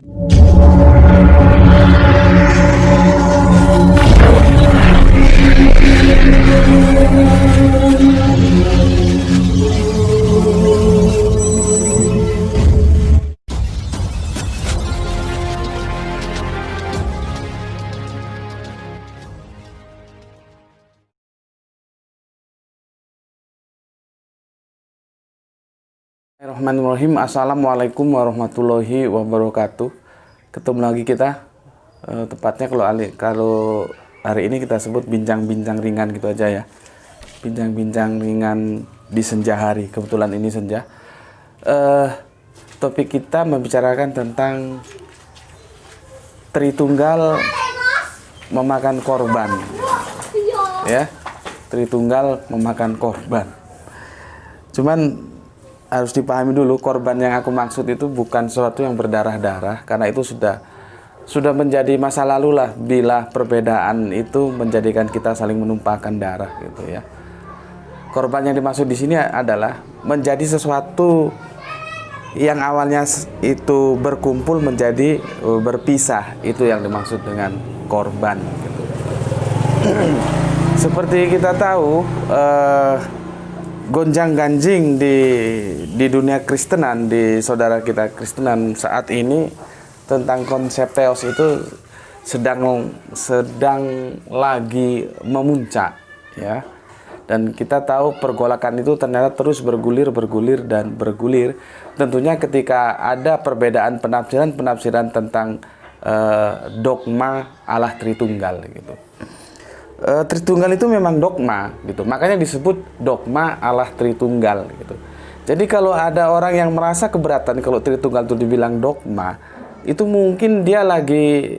Bismillahirrahmanirrahim. Assalamualaikum warahmatullahi wabarakatuh. Ketemu lagi kita, tepatnya kalau hari ini kita sebut bincang-bincang ringan gitu aja ya. Bincang-bincang ringan di senja hari. Kebetulan ini senja. Topik kita membicarakan tentang Tritunggal memakan korban. Ya, Tritunggal memakan korban. Cuman harus dipahami dulu, korban yang aku maksud itu bukan sesuatu yang berdarah-darah, karena itu sudah menjadi masa lalu lah bila perbedaan itu menjadikan kita saling menumpahkan darah gitu ya. Korban yang dimaksud di sini adalah menjadi sesuatu yang awalnya itu berkumpul menjadi berpisah, itu yang dimaksud dengan korban gitu. Seperti kita tahu, gonjang-ganjing di dunia Kristenan, di saudara kita Kristenan saat ini tentang konsep teos itu sedang lagi memuncak ya. Dan kita tahu pergolakan itu ternyata terus bergulir dan bergulir. Tentunya ketika ada perbedaan penafsiran tentang dogma Allah Tritunggal gitu. Tritunggal itu memang dogma gitu, makanya disebut dogma Allah Tritunggal gitu. Jadi kalau ada orang yang merasa keberatan kalau Tritunggal itu dibilang dogma, itu mungkin dia lagi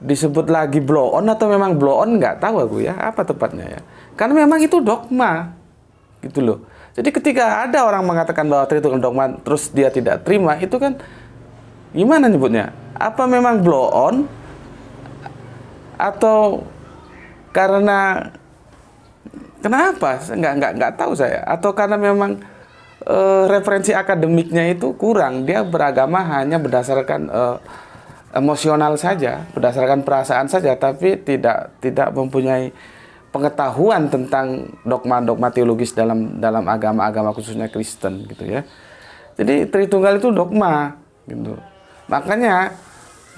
disebut lagi blow on atau memang blow on, nggak tahu aku ya apa tepatnya ya. Karena memang itu dogma gitu loh. Jadi ketika ada orang mengatakan bahwa Tritunggal dogma terus dia tidak terima, itu kan gimana nyebutnya? Apa memang blow on atau karena kenapa nggak tahu saya, atau karena memang referensi akademiknya itu kurang, dia beragama hanya berdasarkan emosional saja, berdasarkan perasaan saja, tapi tidak mempunyai pengetahuan tentang dogma-dogma teologis dalam agama-agama khususnya Kristen gitu ya. Jadi Tritunggal itu dogma gitu, makanya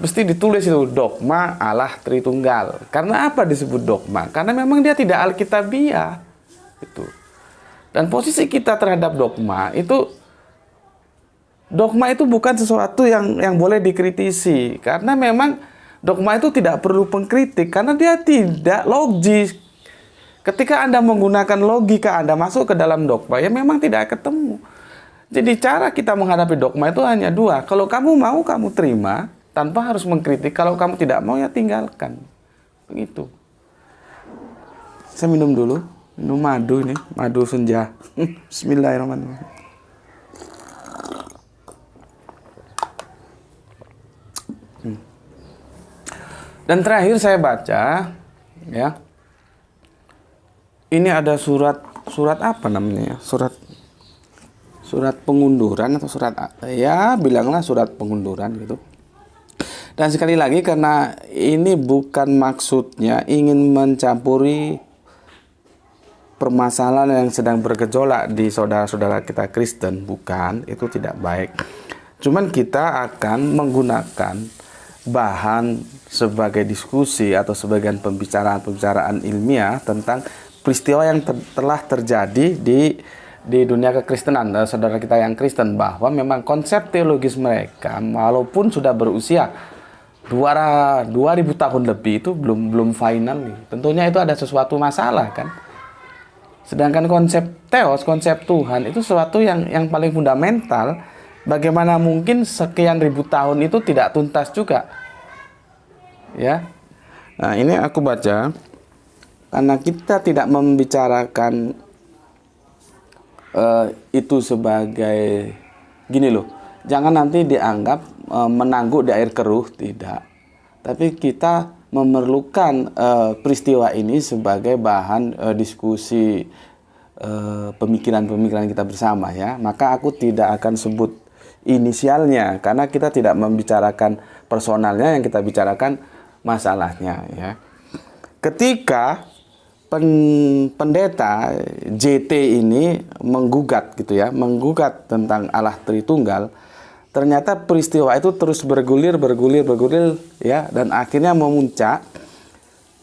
mesti ditulis itu dogma Allah Tritunggal. Karena apa disebut dogma? Karena memang dia tidak alkitabiah itu. Dan posisi kita terhadap dogma itu bukan sesuatu yang boleh dikritisi, karena memang dogma itu tidak perlu pengkritik karena dia tidak logis. Ketika Anda menggunakan logika, Anda masuk ke dalam dogma, ya memang tidak ketemu. Jadi cara kita menghadapi dogma itu hanya dua. Kalau kamu mau, kamu terima tanpa harus mengkritik. Kalau kamu tidak mau, ya tinggalkan. Begitu. Saya minum dulu. Minum madu ini. Madu senja. Bismillahirrahmanirrahim. Dan terakhir saya baca, ya. Ini ada surat apa namanya? Surat pengunduran atau bilanglah surat pengunduran gitu. Dan sekali lagi, karena ini bukan maksudnya ingin mencampuri permasalahan yang sedang bergejolak di saudara-saudara kita Kristen, bukan, itu tidak baik. Cuman kita akan menggunakan bahan sebagai diskusi atau sebagian pembicaraan ilmiah tentang peristiwa yang telah terjadi di dunia kekristenan, saudara kita yang Kristen, bahwa memang konsep teologis mereka walaupun sudah berusia 2000 tahun lebih itu belum final nih. Tentunya itu ada sesuatu masalah kan. Sedangkan konsep teos, konsep Tuhan itu sesuatu yang paling fundamental. Bagaimana mungkin sekian ribu tahun itu tidak tuntas juga? Ya. Nah, ini aku baca karena kita tidak membicarakan itu sebagai gini loh. Jangan nanti dianggap menangguk di air keruh, tidak. Tapi kita memerlukan peristiwa ini sebagai bahan diskusi pemikiran-pemikiran kita bersama ya. Maka aku tidak akan sebut inisialnya karena kita tidak membicarakan personalnya, yang kita bicarakan masalahnya ya. Ketika pendeta JT ini menggugat gitu ya, menggugat tentang Allah Tritunggal, ternyata peristiwa itu terus bergulir ya, dan akhirnya memuncak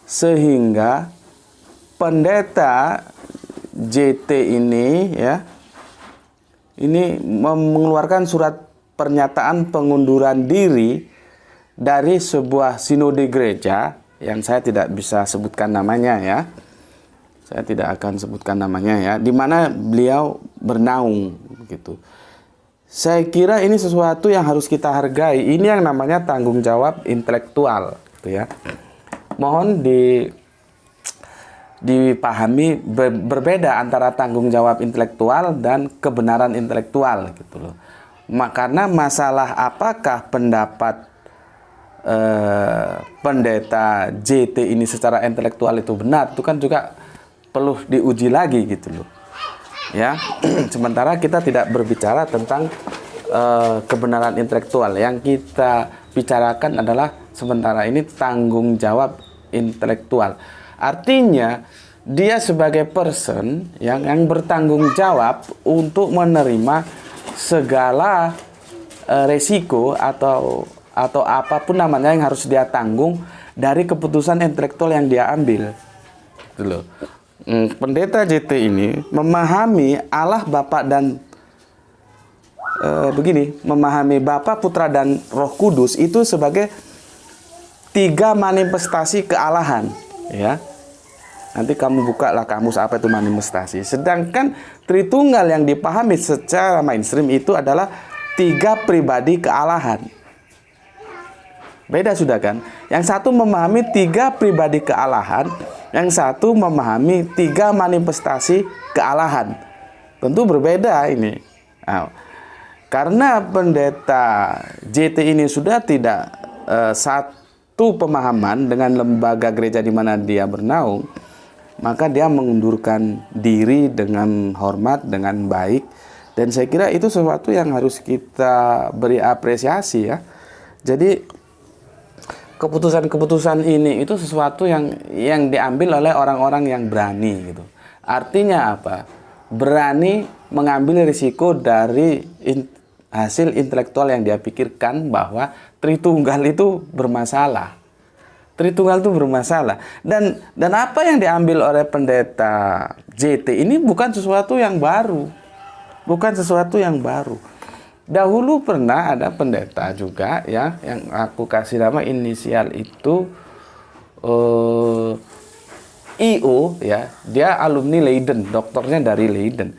sehingga pendeta JT ini ya, ini mengeluarkan surat pernyataan pengunduran diri dari sebuah sinode gereja yang saya tidak bisa sebutkan namanya ya. Saya tidak akan sebutkan namanya ya, di mana beliau bernaung begitu. Saya kira ini sesuatu yang harus kita hargai. Ini yang namanya tanggung jawab intelektual gitu ya. Mohon dipahami berbeda antara tanggung jawab intelektual dan kebenaran intelektual gitu loh. Karena masalah apakah pendapat pendeta JT ini secara intelektual itu benar, itu kan juga perlu diuji lagi gitu loh ya. Sementara kita tidak berbicara tentang kebenaran intelektual. Yang kita bicarakan adalah sementara ini tanggung jawab intelektual. Artinya dia sebagai person yang bertanggung jawab untuk menerima segala resiko atau apapun namanya yang harus dia tanggung dari keputusan intelektual yang dia ambil gitu loh. Pendeta JT ini memahami Allah Bapa dan memahami Bapa, Putra dan Roh Kudus itu sebagai 3 manifestasi kealahan ya. Nanti kamu bukalah kamus apa itu manifestasi. Sedangkan Tritunggal yang dipahami secara mainstream itu adalah 3 pribadi kealahan. Beda sudah kan? Yang satu memahami 3 pribadi kealahan, yang satu memahami 3 manifestasi kealahan. Tentu berbeda ini. Nah, karena pendeta JT ini sudah tidak satu pemahaman dengan lembaga gereja di mana dia bernaung, maka dia mengundurkan diri dengan hormat, dengan baik. Dan saya kira itu sesuatu yang harus kita beri apresiasi ya. Jadi keputusan-keputusan ini itu sesuatu yang diambil oleh orang-orang yang berani gitu. Artinya apa? Berani mengambil risiko dari hasil intelektual yang dia pikirkan bahwa Tritunggal itu bermasalah. Tritunggal itu bermasalah. Dan apa yang diambil oleh pendeta JT ini bukan sesuatu yang baru. Bukan sesuatu yang baru. Dahulu pernah ada pendeta juga ya, yang aku kasih nama inisial itu IO ya. Dia alumni Leiden, doktornya dari Leiden.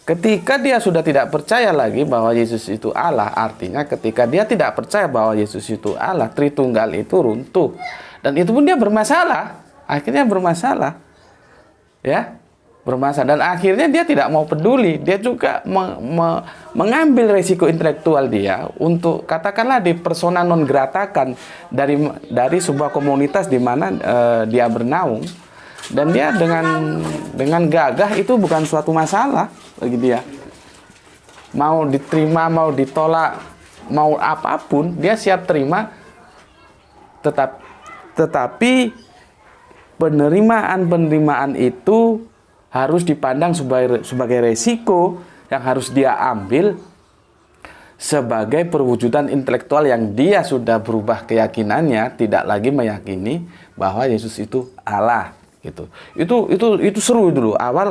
Ketika dia sudah tidak percaya lagi bahwa Yesus itu Allah, artinya ketika dia tidak percaya bahwa Yesus itu Allah, Tritunggal itu runtuh. Dan itu pun dia bermasalah. Akhirnya bermasalah. Ya. Bermasalah. Dan akhirnya dia tidak mau peduli. Dia juga mengambil resiko intelektual dia untuk katakanlah di persona non gratakan dari sebuah komunitas di mana dia bernaung. Dan dia dengan gagah itu bukan suatu masalah bagi dia. Mau diterima, mau ditolak, mau apapun dia siap terima. Tetapi penerimaan itu harus dipandang sebagai resiko yang harus dia ambil sebagai perwujudan intelektual yang dia sudah berubah keyakinannya, tidak lagi meyakini bahwa Yesus itu Allah gitu. Itu seru dulu awal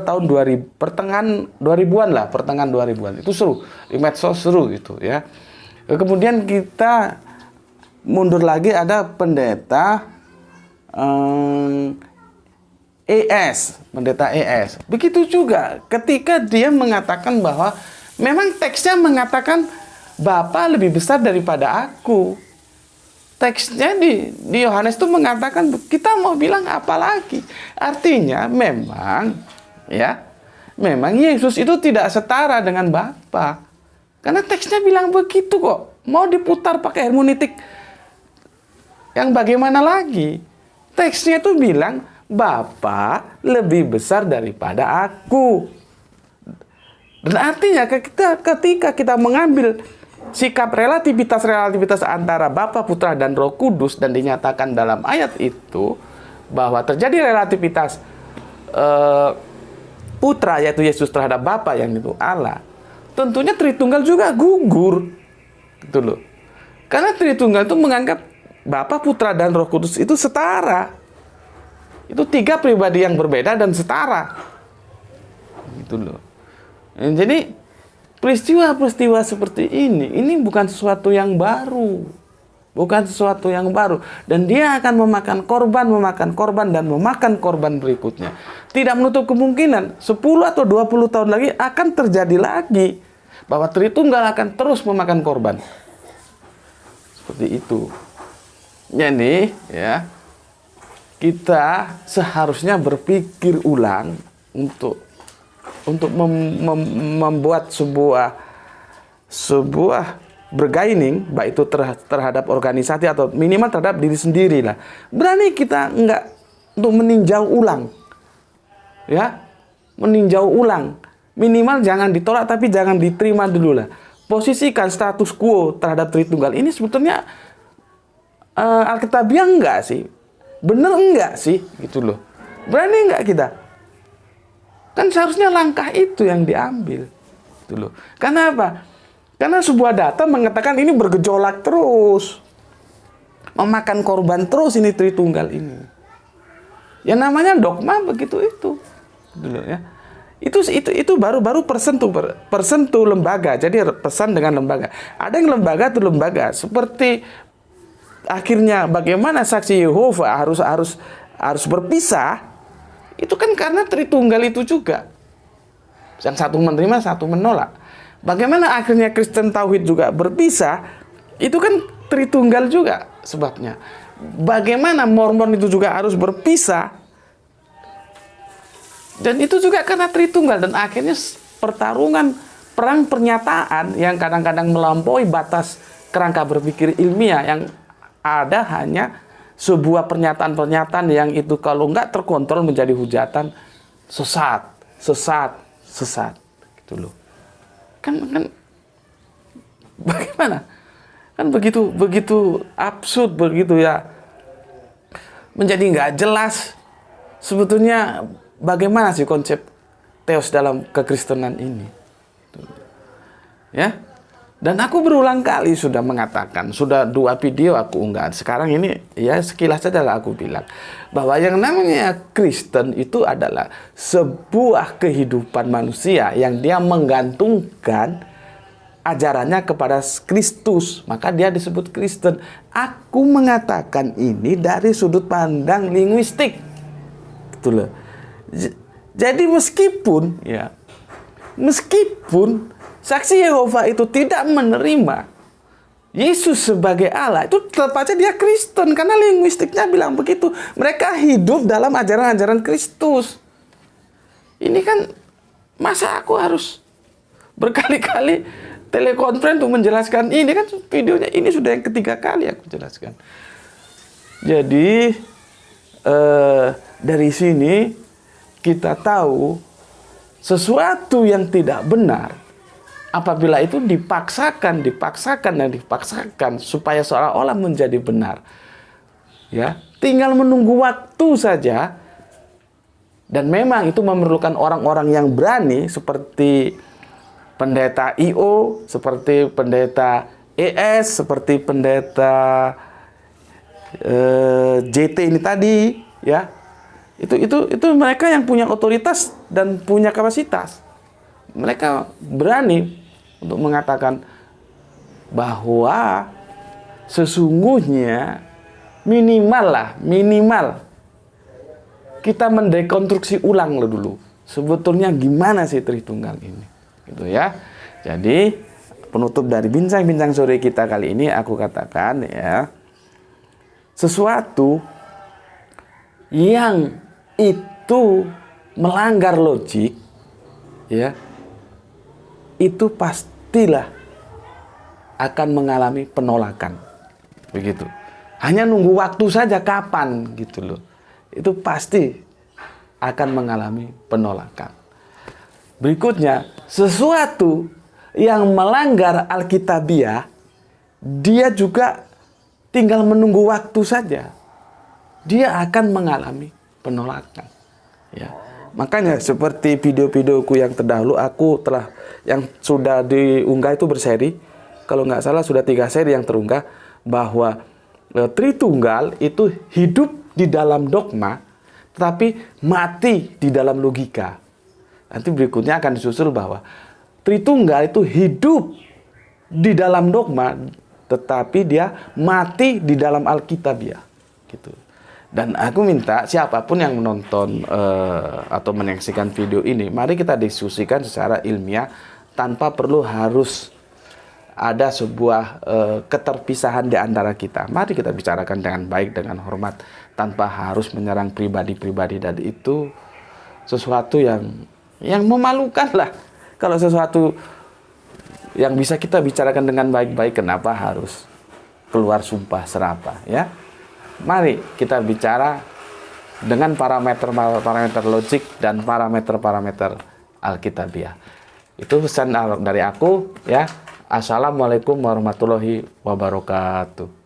tahun 2000, pertengahan 2000-an itu seru di medsos, seru gitu ya. Kemudian kita mundur lagi, ada pendeta pendeta ES. Begitu juga ketika dia mengatakan bahwa memang teksnya mengatakan Bapa lebih besar daripada aku. Teksnya di Yohanes itu mengatakan, kita mau bilang apa lagi? Artinya memang Yesus itu tidak setara dengan Bapa. Karena teksnya bilang begitu kok. Mau diputar pakai hermeneutik yang bagaimana lagi? Teksnya itu bilang Bapa lebih besar daripada aku. Dan artinya ketika kita mengambil sikap relativitas antara Bapa, Putra, dan Roh Kudus dan dinyatakan dalam ayat itu bahwa terjadi relativitas Putra yaitu Yesus terhadap Bapa yang itu Allah, tentunya Tritunggal juga gugur, gitu loh. Karena Tritunggal itu menganggap Bapa, Putra, dan Roh Kudus itu setara. Itu 3 pribadi yang berbeda dan setara, gitu loh. Jadi peristiwa-peristiwa seperti ini bukan sesuatu yang baru. Bukan sesuatu yang baru. Dan dia akan memakan korban berikutnya. Tidak menutup kemungkinan 10 atau 20 tahun lagi akan terjadi lagi. Bahwa Tritunggal akan terus memakan korban. Seperti itu. Jadi, ya, kita seharusnya berpikir ulang untuk membuat sebuah bergaining, baik itu terhadap organisasi atau minimal terhadap diri sendiri lah. Berani kita enggak untuk meninjau ulang, ya, meninjau ulang. Minimal jangan ditolak tapi jangan diterima dulu lah. Posisikan status quo terhadap Tritunggal ini sebetulnya Alkitabiah enggak sih? Bener enggak sih? Gitu loh. Berani enggak kita? Kan seharusnya langkah itu yang diambil. Gitu loh. Karena apa? Karena sebuah data mengatakan ini bergejolak terus. Memakan korban terus ini Tritunggal ini. Ya namanya dogma begitu itu. Gitu loh, ya. Itu baru persentuh lembaga. Jadi pesan dengan lembaga. Ada yang lembaga itu lembaga seperti akhirnya bagaimana saksi Yehova harus berpisah, itu kan karena Tritunggal itu juga. Yang satu menerima, satu menolak. Bagaimana akhirnya Kristen Tauhid juga berpisah, itu kan Tritunggal juga sebabnya. Bagaimana Mormon itu juga harus berpisah, dan itu juga karena Tritunggal. Dan akhirnya pertarungan perang pernyataan yang kadang-kadang melampaui batas kerangka berpikir ilmiah, yang ada hanya sebuah pernyataan-pernyataan yang itu kalau nggak terkontrol menjadi hujatan sesat, gitu loh. Kan bagaimana? Kan begitu absurd, begitu ya, menjadi nggak jelas sebetulnya bagaimana sih konsep teos dalam kekristenan ini, ya. Dan aku berulang kali sudah mengatakan, sudah 2 video aku unggah. Sekarang ini ya sekilas saja lah aku bilang bahwa yang namanya Kristen itu adalah sebuah kehidupan manusia yang dia menggantungkan ajarannya kepada Kristus, maka dia disebut Kristen. Aku mengatakan ini dari sudut pandang linguistik, gitu loh. Jadi meskipun saksi Yehova itu tidak menerima Yesus sebagai Allah, itu tetap aja dia Kristen, karena linguistiknya bilang begitu. Mereka hidup dalam ajaran-ajaran Kristus. Ini kan masa aku harus berkali-kali telekonferensi untuk menjelaskan ini? Kan videonya ini sudah yang ketiga kali aku jelaskan. Jadi dari sini kita tahu sesuatu yang tidak benar apabila itu dipaksakan supaya seolah-olah menjadi benar, ya, tinggal menunggu waktu saja. Dan memang itu memerlukan orang-orang yang berani seperti pendeta IO, seperti pendeta ES, seperti pendeta JT ini tadi, ya. Itu mereka yang punya otoritas dan punya kapasitas. Mereka berani untuk mengatakan bahwa sesungguhnya minimal kita mendekonstruksi ulang dulu. Sebetulnya gimana sih Tritunggal ini? Gitu ya. Jadi penutup dari bincang-bincang sore kita kali ini aku katakan, ya, sesuatu yang itu melanggar logik, ya, itu pastilah akan mengalami penolakan. Begitu. Hanya nunggu waktu saja kapan, gitu loh. itu pasti akan mengalami penolakan. Berikutnya, sesuatu yang melanggar Alkitabiah, dia juga tinggal menunggu waktu saja. Dia akan mengalami penolakan. Ya. Makanya seperti video-videoku yang terdahulu, aku telah yang sudah diunggah itu berseri. Kalau nggak salah sudah 3 seri yang terunggah, bahwa Tritunggal itu hidup di dalam dogma, tetapi mati di dalam logika. Nanti berikutnya akan disusul bahwa Tritunggal itu hidup di dalam dogma, tetapi dia mati di dalam Alkitabiah. Gitu. Dan aku minta siapapun yang menonton atau menyaksikan video ini, mari kita diskusikan secara ilmiah tanpa perlu harus ada sebuah keterpisahan di antara kita. Mari kita bicarakan dengan baik, dengan hormat, tanpa harus menyerang pribadi-pribadi. Dan itu sesuatu yang memalukan lah. Kalau sesuatu yang bisa kita bicarakan dengan baik-baik, kenapa harus keluar sumpah serapah, ya? Mari kita bicara dengan parameter logik dan parameter Alkitabiah. Itu pesan dari aku, ya. Assalamualaikum warahmatullahi wabarakatuh.